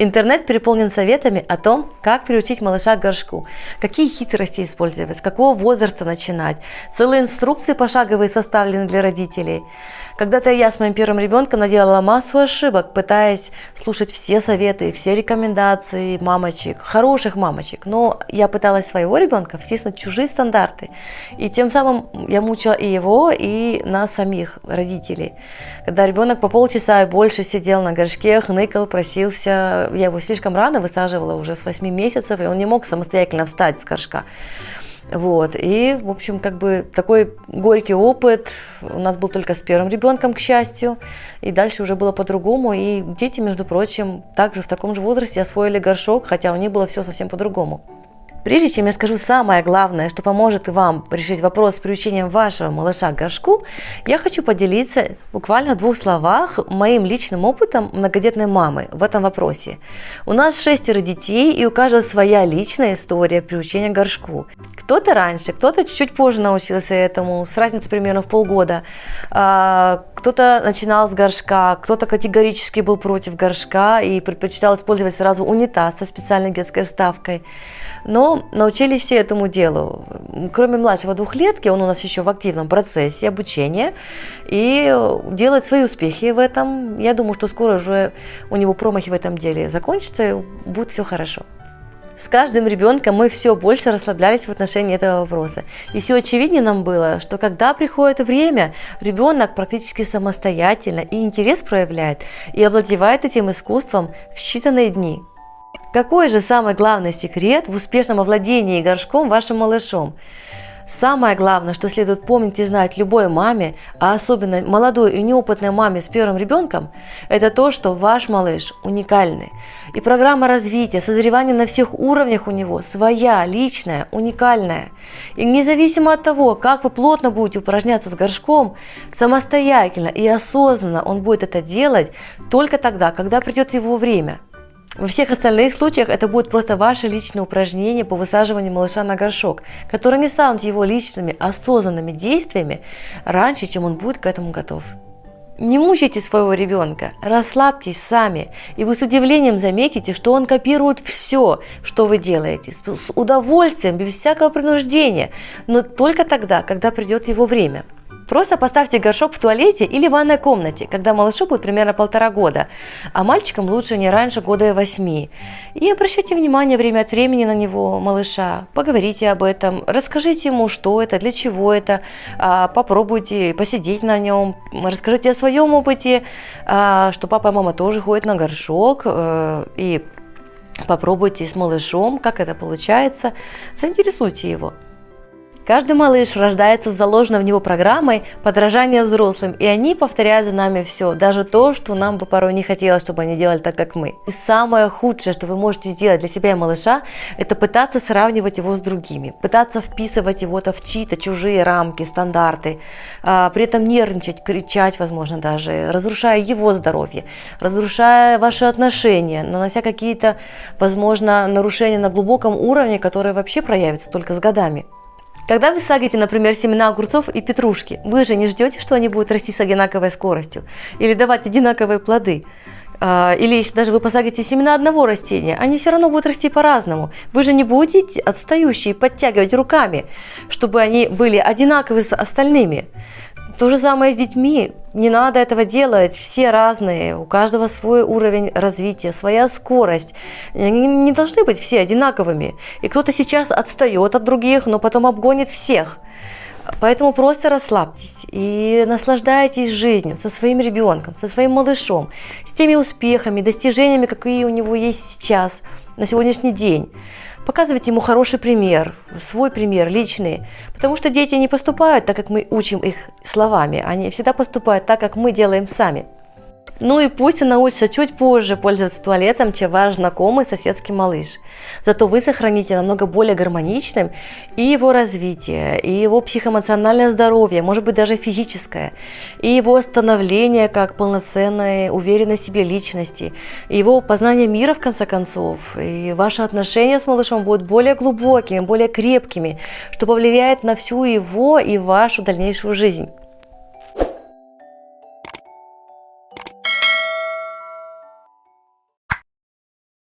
Интернет переполнен советами о том, как приучить малыша к горшку, какие хитрости использовать, с какого возраста начинать. Целые инструкции пошаговые составлены для родителей. Когда-то я с моим первым ребенком наделала массу ошибок, пытаясь слушать все советы, все рекомендации мамочек, хороших мамочек. Но я пыталась своего ребенка втиснуть в чужие стандарты. И тем самым я мучила и его, и нас самих, родителей. Когда ребенок по полчаса и больше сидел на горшке, хныкал, просился. Я его слишком рано высаживала, уже с 8 месяцев, и он не мог самостоятельно встать с горшка. Вот. И, в общем, как бы такой горький опыт у нас был только с первым ребенком, к счастью. И дальше уже было по-другому. И дети, между прочим, также в таком же возрасте освоили горшок, хотя у них было все совсем по-другому. Прежде чем я скажу самое главное, что поможет вам решить вопрос с приучением вашего малыша к горшку, я хочу поделиться буквально в 2 словах моим личным опытом многодетной мамы в этом вопросе. У нас 6 детей, и у каждого своя личная история приучения к горшку. Кто-то раньше, кто-то чуть-чуть позже научился этому, с разницей примерно в полгода. Кто-то начинал с горшка, кто-то категорически был против горшка и предпочитал использовать сразу унитаз со специальной детской вставкой. Но научились все этому делу. Кроме младшего 2-летки, он у нас еще в активном процессе обучения и делает свои успехи в этом. Я думаю, что скоро уже у него промахи в этом деле закончатся, и будет все хорошо. С каждым ребенком мы все больше расслаблялись в отношении этого вопроса. И все очевиднее нам было, что когда приходит время, ребенок практически самостоятельно и интерес проявляет, и овладевает этим искусством в считанные дни. Какой же самый главный секрет в успешном овладении горшком вашим малышом? Самое главное, что следует помнить и знать любой маме, а особенно молодой и неопытной маме с первым ребенком, это то, что ваш малыш уникальный. И программа развития, созревания на всех уровнях у него своя, личная, уникальная. И независимо от того, как вы плотно будете упражняться с горшком, самостоятельно и осознанно он будет это делать только тогда, когда придет его время. Во всех остальных случаях это будет просто ваше личное упражнение по высаживанию малыша на горшок, которые не станут его личными осознанными действиями раньше, чем он будет к этому готов. Не мучайте своего ребенка, расслабьтесь сами, и вы с удивлением заметите, что он копирует все, что вы делаете, с удовольствием, без всякого принуждения, но только тогда, когда придет его время. Просто поставьте горшок в туалете или в ванной комнате, когда малышу будет примерно 1,5 года, а мальчикам лучше не раньше 8 года. И обращайте внимание время от времени на него, малыша, поговорите об этом, расскажите ему, что это, для чего это, попробуйте посидеть на нем, расскажите о своем опыте, что папа и мама тоже ходят на горшок, и попробуйте с малышом, как это получается, заинтересуйте его. Каждый малыш рождается с заложенной в него программой подражания взрослым, и они повторяют за нами все, даже то, что нам бы порой не хотелось, чтобы они делали так, как мы. И самое худшее, что вы можете сделать для себя и малыша, это пытаться сравнивать его с другими, пытаться вписывать его-то в чьи-то чужие рамки, стандарты, при этом нервничать, кричать, возможно, даже, разрушая его здоровье, разрушая ваши отношения, нанося какие-то, возможно, нарушения на глубоком уровне, которые вообще проявятся только с годами. Когда вы садите, например, семена огурцов и петрушки, вы же не ждете, что они будут расти с одинаковой скоростью или давать одинаковые плоды. Или если даже вы посадите семена одного растения, они все равно будут расти по-разному. Вы же не будете отстающие подтягивать руками, чтобы они были одинаковы с остальными. То же самое с детьми. Не надо этого делать. Все разные. У каждого свой уровень развития, своя скорость. Они не должны быть все одинаковыми. И кто-то сейчас отстает от других, но потом обгонит всех. Поэтому просто расслабьтесь и наслаждайтесь жизнью со своим ребенком, со своим малышом, с теми успехами, достижениями, какие у него есть сейчас, на сегодняшний день. Показывайте ему хороший пример, свой пример, личный. Потому что дети не поступают так, как мы учим их словами. Они всегда поступают так, как мы делаем сами. Ну и пусть он научится чуть позже пользоваться туалетом, чем ваш знакомый соседский малыш. Зато вы сохраните намного более гармоничным и его развитие, и его психоэмоциональное здоровье, может быть даже физическое, и его становление как полноценной, уверенной в себе личности, и его познание мира в конце концов, и ваши отношения с малышом будут более глубокими, более крепкими, что повлияет на всю его и вашу дальнейшую жизнь.